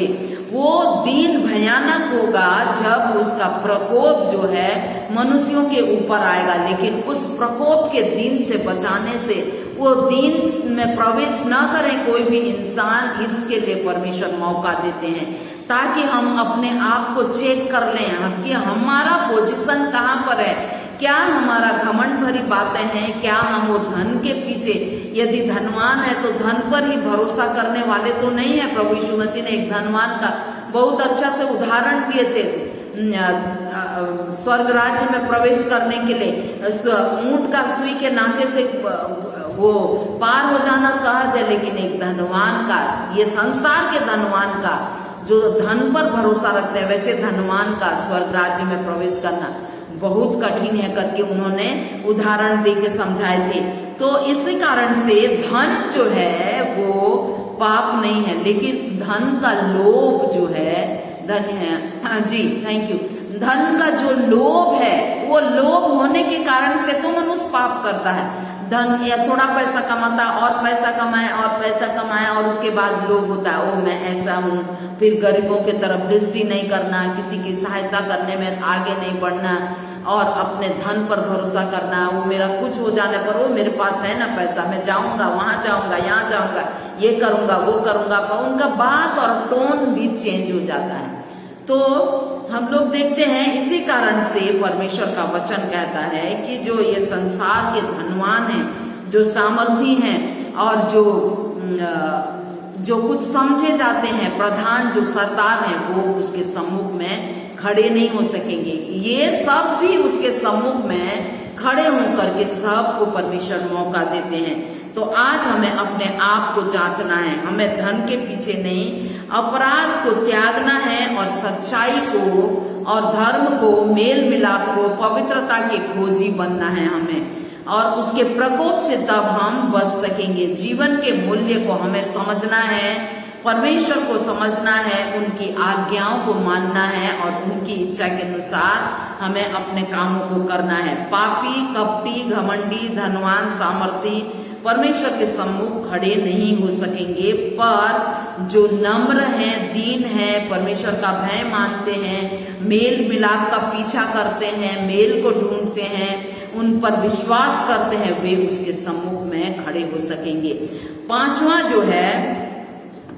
वो दिन भयानक होगा जब उसका प्रकोप जो है मनुष्यों के ऊपर आएगा, लेकिन उस प्रकोप के दिन से बचाने से, वो दिन में प्रवेश न करें कोई भी इंसान, इसके लिए परमेश्वर मौका देते हैं ताकि हम अपने आप को चेक कर लें कि हमारा पोजीशन कहाँ पर है, क्या हमारा घमंड भरी बातें हैं? क्या हम वो धन के पीछे, यदि धनवान है तो धन पर ही भरोसा करने वाले तो नहीं है। प्रभु यीशु मसीह ने एक धनवान का बहुत अच्छा से उदाहरण दिए थे। स्वर्ग राज्य में प्रवेश करने के लिए ऊंट का सुई के नाके से वो पार हो जाना सहज है, लेकिन एक धनवान का, ये संसार के धनवान का जो धन पर भरोसा रखते हैं, वैसे धनवान का स्वर्ग राज्य में प्रवेश करना बहुत कठिन है करके उन्होंने उदाहरण दे के समझाए थे। तो इसी कारण से धन जो है वो पाप नहीं है, लेकिन धन का लोभ जो है, धन है, हाँ जी, थैंक यू, धन का जो लोभ है, वो लोभ होने के कारण से तो मनुष्य पाप करता है। धन या थोड़ा पैसा कमाता, और पैसा कमाए और पैसा कमाए, और उसके बाद लोभ होता है, ओ मैं ऐसा हूँ, फिर गरीबों की तरफ दृष्टि नहीं करना, किसी की सहायता करने में आगे नहीं बढ़ना, और अपने धन पर भरोसा करना, वो मेरा कुछ हो जाने पर, वो मेरे पास है ना पैसा, मैं जाऊंगा, वहां जाऊंगा, यहाँ जाऊंगा, ये करूंगा, वो करूंगा, पर उनका बात और टोन भी चेंज हो जाता है। तो हम लोग देखते हैं इसी कारण से परमेश्वर का वचन कहता है कि जो ये संसार के धनवान हैं, जो सामर्थी हैं, और जो कुछ समझे जाते हैं, प्रधान जो सरदार हैं, वो उसके सम्मुख में खड़े नहीं हो सकेंगे। ये सब भी उसके सम्मुख में खड़े होकर के सबको परमेश्वर मौका देते हैं। तो आज हमें अपने आप को जांचना है, हमें धन के पीछे नहीं, अपराध को त्यागना है, और सच्चाई को और धर्म को, मेल मिलाप को, पवित्रता के खोजी बनना है हमें, और उसके प्रकोप से तब हम बच सकेंगे। जीवन के मूल्य को हमें समझना है, परमेश्वर को समझना है, उनकी आज्ञाओं को मानना है, और उनकी इच्छा के अनुसार हमें अपने कामों को करना है। पापी, कपटी, घमंडी, धनवान, सामर्थी परमेश्वर के सम्मुख खड़े नहीं हो सकेंगे, पर जो नम्र हैं, दीन हैं, परमेश्वर का भय मानते हैं, मेल मिलाप का पीछा करते हैं, मेल को ढूंढते हैं, उन पर विश्वास करते हैं, वे उसके सम्मुख में खड़े हो सकेंगे। पांचवा जो है,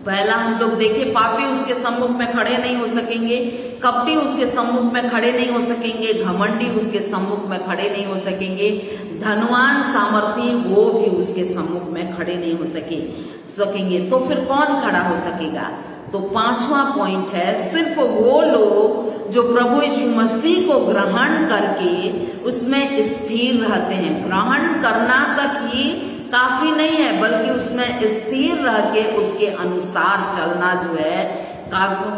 पहला हम लोग देखे, पापी उसके सम्मुख में खड़े नहीं हो सकेंगे, कपटी उसके सम्मुख में खड़े नहीं हो सकेंगे, घमंडी उसके सम्मुख में खड़े नहीं हो सकेंगे, धनवान, सामर्थी, वो भी उसके सम्मुख में खड़े नहीं हो सकेंगे। तो फिर कौन खड़ा हो सकेगा? तो पांचवा पॉइंट है, सिर्फ वो लोग जो प्रभु यीशु मसीह को ग्रहण करके उसमें स्थिर रहते हैं। ग्रहण करना तक ही काफी नहीं है, बल्कि उसमें स्थिर रह के उसके अनुसार चलना जो है,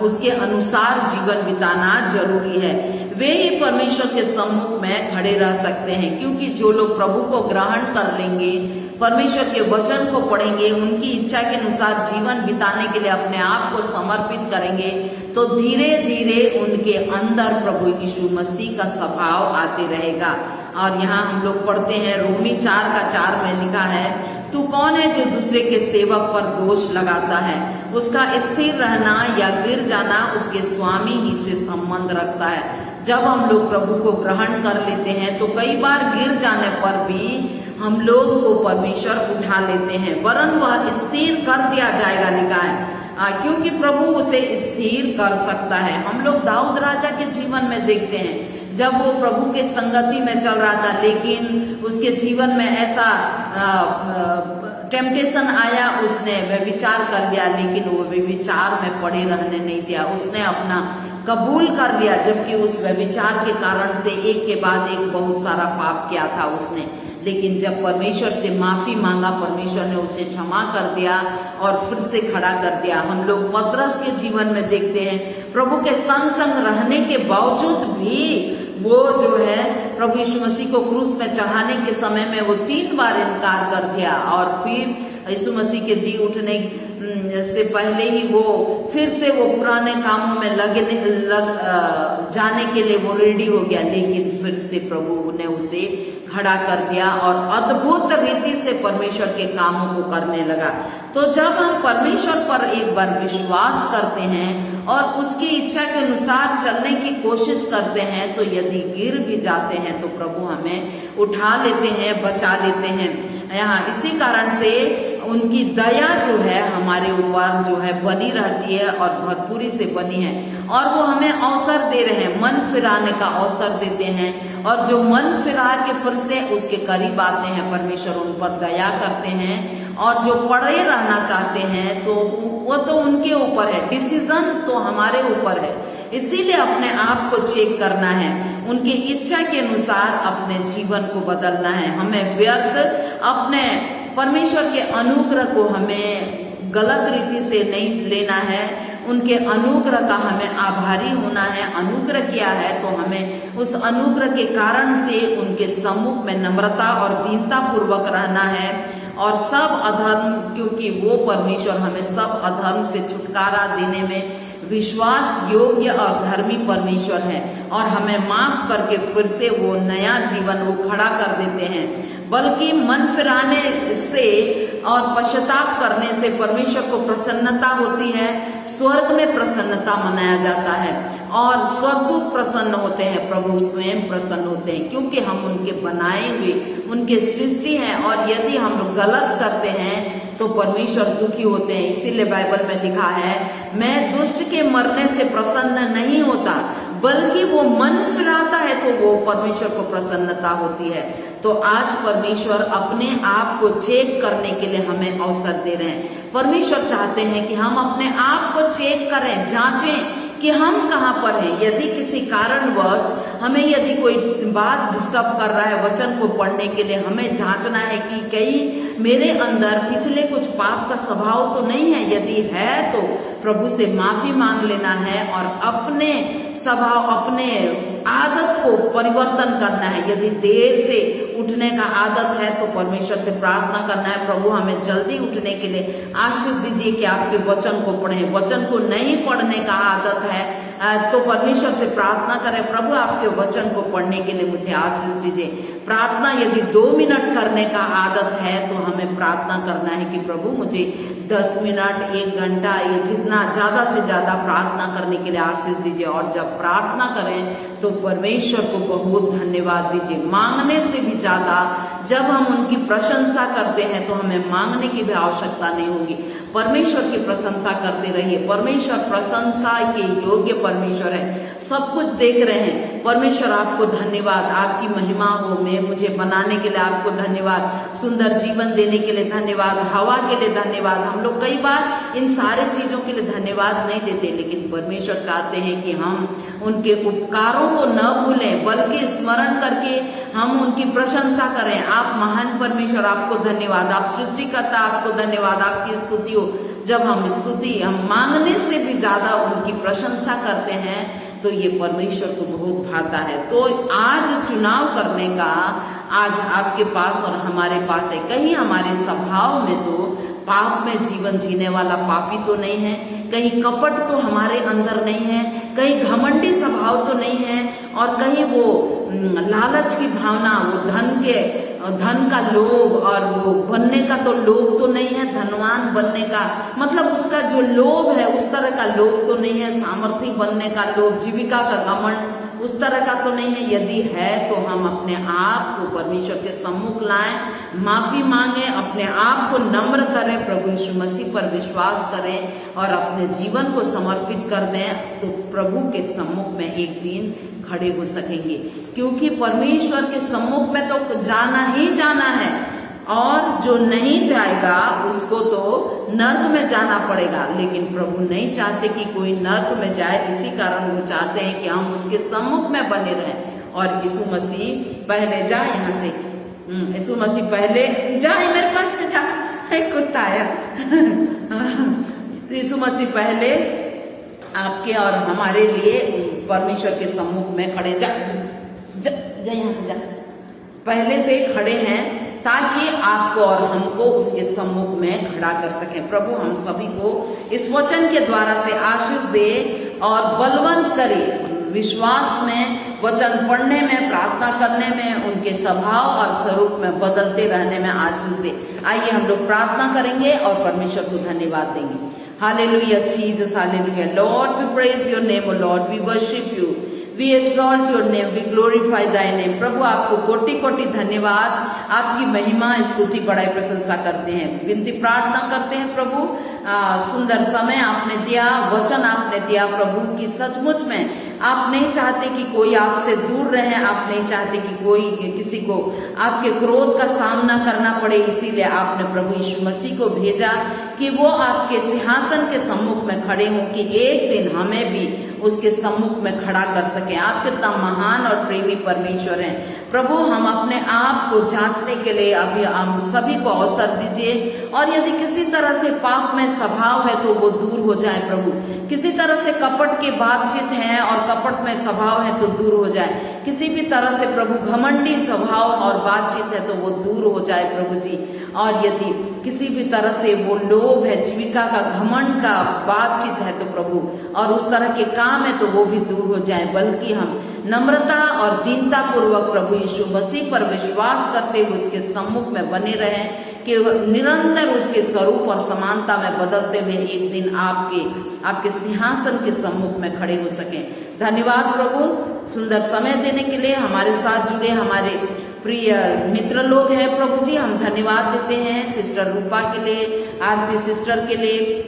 उसके अनुसार जीवन बिताना जरूरी है। वे ही परमेश्वर के सम्मुख में खड़े रह सकते हैं, क्योंकि जो लोग प्रभु को ग्रहण कर लेंगे, परमेश्वर के वचन को पढ़ेंगे, उनकी इच्छा के अनुसार जीवन बिताने के लिए अपने आप को समर्पित करेंगे, तो धीरे धीरे उनके अंदर प्रभु यीशु मसीह का स्वभाव आते रहेगा। और यहाँ हम लोग पढ़ते हैं, रोमी 4:4 में लिखा है, तू कौन है जो दूसरे के सेवक पर दोष लगाता है? उसका स्थिर रहना या गिर जाना उसके स्वामी ही से संबंध रखता है। जब हम लोग प्रभु को ग्रहण कर लेते हैं तो कई बार गिर जाने पर भी हम लोग को परमेश्वर उठा लेते हैं, वरन वह स्थिर कर दिया जाएगा, लिखा है, क्योंकि प्रभु उसे स्थिर कर सकता है। हम लोग दाऊद राजा के जीवन में देखते हैं, जब वो प्रभु के संगति में चल रहा था, लेकिन उसके जीवन में ऐसा टेम्पटेशन आया, उसने व्यभिचार कर लिया, लेकिन वो व्यभिचार में पड़े रहने नहीं दिया, उसने अपना कबूल कर लिया, जबकि उस व्यभिचार के कारण से एक के बाद एक बहुत सारा पाप किया था उसने। लेकिन जब परमेश्वर से माफी मांगा, परमेश्वर ने उसे क्षमा कर दिया और फिर से खड़ा कर दिया। हम लोग पतरस के जीवन में देखते हैं, प्रभु के संग संग रहने के बावजूद भी वो जो है प्रभु यीशु मसीह को क्रूस में चढ़ाने के समय में वो 3 बार इनकार कर दिया, और फिर यीशु मसीह के जी उठने से पहले ही वो फिर से वो पुराने कामों में जाने के लिए वो रेडी हो गया, लेकिन फिर से प्रभु ने उसे खड़ा कर दिया और अद्भुत रीति से परमेश्वर के कामों को करने लगा। तो जब हम परमेश्वर पर एक बार विश्वास करते हैं और उसकी इच्छा के अनुसार चलने की कोशिश करते हैं, तो यदि गिर भी जाते हैं तो प्रभु हमें उठा लेते हैं, बचा लेते हैं। यहाँ इसी कारण से उनकी दया जो है हमारे ऊपर जो है बनी रहती है और भरपूरी से बनी है, और वो हमें अवसर दे रहे हैं, मन फिराने का अवसर देते हैं। और जो मन फिरा के फिर से उसके करीब आते हैं, परमेश्वर उन पर दया करते हैं। और जो पड़े रहना चाहते हैं तो वो तो उनके ऊपर है, डिसीजन तो हमारे ऊपर है। इसीलिए अपने आप को चेक करना है, उनकी इच्छा के अनुसार अपने जीवन को बदलना है। हमें व्यर्थ अपने परमेश्वर के अनुग्रह को हमें गलत रीति से नहीं लेना है, उनके अनुग्रह का हमें आभारी होना है। अनुग्रह किया है तो हमें उस अनुग्रह के कारण से उनके सम्मुख में नम्रता और दीनता पूर्वक रहना है। और सब अधर्म, क्योंकि वो परमेश्वर हमें सब अधर्म से छुटकारा देने में विश्वास योग्य और धर्मी परमेश्वर है, और हमें माफ करके फिर से वो नया जीवन वो खड़ा कर देते हैं। बल्कि मन फिराने से और पश्चाताप करने से परमेश्वर को प्रसन्नता होती है, स्वर्ग में प्रसन्नता मनाया जाता है, और स्वर्गदूत प्रसन्न होते हैं, प्रभु स्वयं प्रसन्न होते हैं, क्योंकि हम उनके बनाए हुए, उनके सृष्टि हैं। और यदि हम गलत करते हैं तो परमेश्वर दुखी होते हैं। इसीलिए बाइबल में लिखा है, मैं दुष्ट के मरने से प्रसन्न नहीं होता, बल्कि वो मन फिराता है तो वो परमेश्वर को प्रसन्नता होती है। तो आज परमेश्वर अपने आप को चेक करने के लिए हमें अवसर दे रहे हैं। परमेश्वर चाहते हैं कि हम अपने आप को चेक करें, जांचें कि हम कहाँ पर हैं। यदि किसी कारणवश हमें यदि कोई बात डिस्टर्ब कर रहा है वचन को पढ़ने के लिए, हमें जांचना है कि कहीं मेरे अंदर पिछले कुछ पाप का स्वभाव तो नहीं है। यदि है तो प्रभु से माफी मांग लेना है और अपने स्वभाव, अपने आदत को परिवर्तन करना है। यदि देर से उठने का आदत है तो परमेश्वर से प्रार्थना करना है, प्रभु हमें जल्दी उठने के लिए आशीष दीजिए कि आपके वचन को पढ़ें। वचन को नहीं पढ़ने का आदत है तो परमेश्वर से प्रार्थना करें, प्रभु आपके वचन को पढ़ने के लिए मुझे आशीष दीजिए। प्रार्थना यदि 2 मिनट करने का आदत है तो हमें प्रार्थना करना है कि प्रभु मुझे 10 मिनट, 1 घंटा, ये जितना ज्यादा से ज्यादा प्रार्थना करने के लिए आशीष दीजिए। और जब प्रार्थना करें तो परमेश्वर को बहुत धन्यवाद दीजिए। मांगने से भी ज्यादा जब हम उनकी प्रशंसा करते हैं तो हमें मांगने की भी आवश्यकता नहीं होगी। परमेश्वर की प्रशंसा करते रहिए। परमेश्वर प्रशंसा के योग्य परमेश्वर है, सब कुछ देख रहे हैं। परमेश्वर आपको धन्यवाद, आपकी महिमा हो। मैं मुझे बनाने के लिए आपको धन्यवाद, सुंदर जीवन देने के लिए धन्यवाद, हवा के लिए धन्यवाद। हम लोग कई बार इन सारे चीजों के लिए धन्यवाद नहीं देते, लेकिन परमेश्वर चाहते हैं कि हम उनके उपकारों को न भूलें, बल्कि स्मरण करके हम उनकी प्रशंसा करें। आप महान परमेश्वर, आपको धन्यवाद। आप सृष्टिकर्ता, आपको धन्यवाद, आपकी स्तुति हो। जब हम स्तुति, हम मांगने से भी ज्यादा उनकी प्रशंसा करते हैं तो ये परमेश्वर को बहुत भाता है। तो आज चुनाव करने का आज आपके पास और हमारे पास है। कहीं हमारे स्वभाव में तो पाप में जीवन जीने वाला पापी तो नहीं है, कहीं कपट तो हमारे अंदर नहीं है, कहीं घमंडी स्वभाव तो नहीं है, और कहीं वो लालच की भावना, वो धन का लोभ और वो बनने का तो लोभ तो नहीं है, धनवान बनने का मतलब उसका जो लोभ है उस तरह का लोभ तो नहीं है, सामर्थ्य बनने का लोभ, जीविका का घमंड उस तरह का तो नहीं है। यदि है तो हम अपने आप को परमेश्वर के सम्मुख लाएं, माफी मांगे, अपने आप को नम्र करें, प्रभु यीशु मसीह पर विश्वास करें और अपने जीवन को समर्पित कर दें, तो प्रभु के सम्मुख में एक दिन खड़े हो सकेंगे। क्योंकि परमेश्वर के सम्मुख में तो जाना ही जाना है, और जो नहीं जाएगा उसको तो नर्क में जाना पड़ेगा। लेकिन प्रभु नहीं चाहते कि कोई नर्क में जाए, इसी कारण वो चाहते हैं कि हम उसके सम्मुख में बने रहें। और यीशु मसीह पहले जा, यहाँ से यीशु मसीह पहले जाए, मेरे पास से जा, एक कुत्ता आया। यीशु मसीह पहले आपके और हमारे लिए परमेश्वर के सम्मुख में खड़े, जा यहाँ से जा, पहले से खड़े हैं ताकि आपको और हमको उसके सम्मुख में खड़ा कर सकें। प्रभु हम सभी को इस वचन के द्वारा से आशीष दे और बलवंत करे, विश्वास में, वचन पढ़ने में, प्रार्थना करने में, उनके स्वभाव और स्वरूप में बदलते रहने में आशीष दे। आइए हम लोग प्रार्थना करेंगे और परमेश्वर को धन्यवाद देंगे। Hallelujah, Jesus, hallelujah. Lord, we praise your name, O Lord. We worship you. We exalt your name, we glorify thy name. प्रभु आपको कोटि कोटि धन्यवाद, आपकी महिमा स्तुति बड़ाई प्रशंसा करते हैं, विनती प्रार्थना करते हैं प्रभु। सुंदर समय आपने दिया, वचन आपने दिया प्रभु कि सचमुच में आप नहीं चाहते कि कोई आपसे दूर रहे, आप नहीं चाहते कि कोई किसी को आपके क्रोध का सामना करना पड़े, इसीलिए आपने प्रभु यीशु मसीह को भेजा कि वो आपके सिंहासन के सम्मुख में खड़े हों, कि एक दिन हमें भी उसके सम्मुख में खड़ा कर सके। आप कितना महान और प्रेमी परमेश्वर हैं प्रभु। हम अपने आप को जांचने के लिए अभी हम सभी को अवसर दीजिए, और यदि किसी तरह से पाप में स्वभाव है तो वो दूर हो जाए प्रभु। किसी तरह से कपट की बातचीत है और कपट में स्वभाव है तो दूर हो जाए। किसी भी तरह से प्रभु घमंडी स्वभाव और बातचीत है तो वो दूर हो जाए प्रभु जी। और यदि किसी भी तरह से वो लोभ है, जीविका का घमंड का बातचीत है तो प्रभु, और उस तरह के काम है तो वो भी दूर हो जाए, बल्कि हम नम्रता और दीनता पूर्वक प्रभु यीशु मसीह पर विश्वास करते हुए उसके सम्मुख में बने रहें, कि निरंतर उसके स्वरूप और समानता में बदलते हुए एक दिन आपके सिंहासन के सम्मुख में खड़े हो सकें। धन्यवाद प्रभु सुंदर समय देने के लिए। हमारे साथ जुड़े हमारे प्रिय मित्र लोग हैं प्रभु जी, हम धन्यवाद देते हैं सिस्टर रूपा के लिए, आरती सिस्टर के लिए,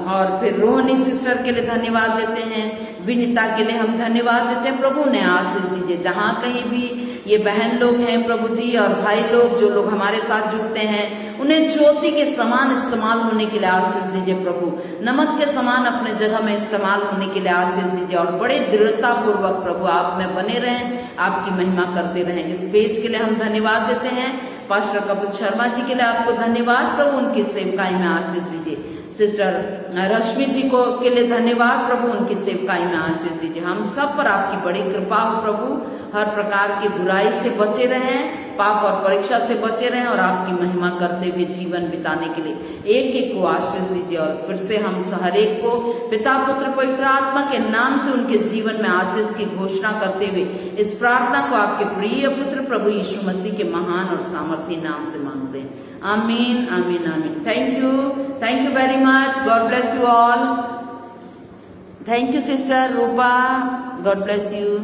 और फिर रोहिणी सिस्टर के लिए धन्यवाद देते हैं, विनीता के लिए हम धन्यवाद देते हैं। प्रभु ने आशीष दीजिए जहाँ कहीं भी ये बहन लोग हैं प्रभु जी, और भाई लोग जो लोग हमारे साथ जुड़ते हैं, उन्हें ज्योति के समान इस्तेमाल होने के लिए आशीष दीजिए प्रभु। नमक के समान अपने जगह में इस्तेमाल होने के लिए आशीष दीजिए, और बड़े दृढ़ता पूर्वक प्रभु आप में बने रहें, आपकी महिमा करते रहें। इस पेज के लिए हम धन्यवाद देते हैं। पास्टर कपिल शर्मा जी के लिए आपको धन्यवाद प्रभु, उनकी सेवकाई में आशीष दीजिए। सिस्टर रश्मि जी को के लिए धन्यवाद प्रभु, उनकी सेवकाई में आशीष दीजिए। हम सब पर आपकी बड़ी कृपा हो प्रभु, हर प्रकार की बुराई से बचे रहें, पाप और परीक्षा से बचे रहें, और आपकी महिमा करते हुए जीवन बिताने के लिए एक एक को आशीष दीजिए। और फिर से हम हर एक को पिता पुत्र पवित्र आत्मा के नाम से उनके जीवन में आशीष की घोषणा करते हुए इस प्रार्थना को आपके प्रिय पुत्र प्रभु यीशु मसीह के महान और सामर्थी नाम से मांगते हैं। आमीन आमीन आमीन। Thank you very much. God bless you all. Thank you sister Rupa, God bless you.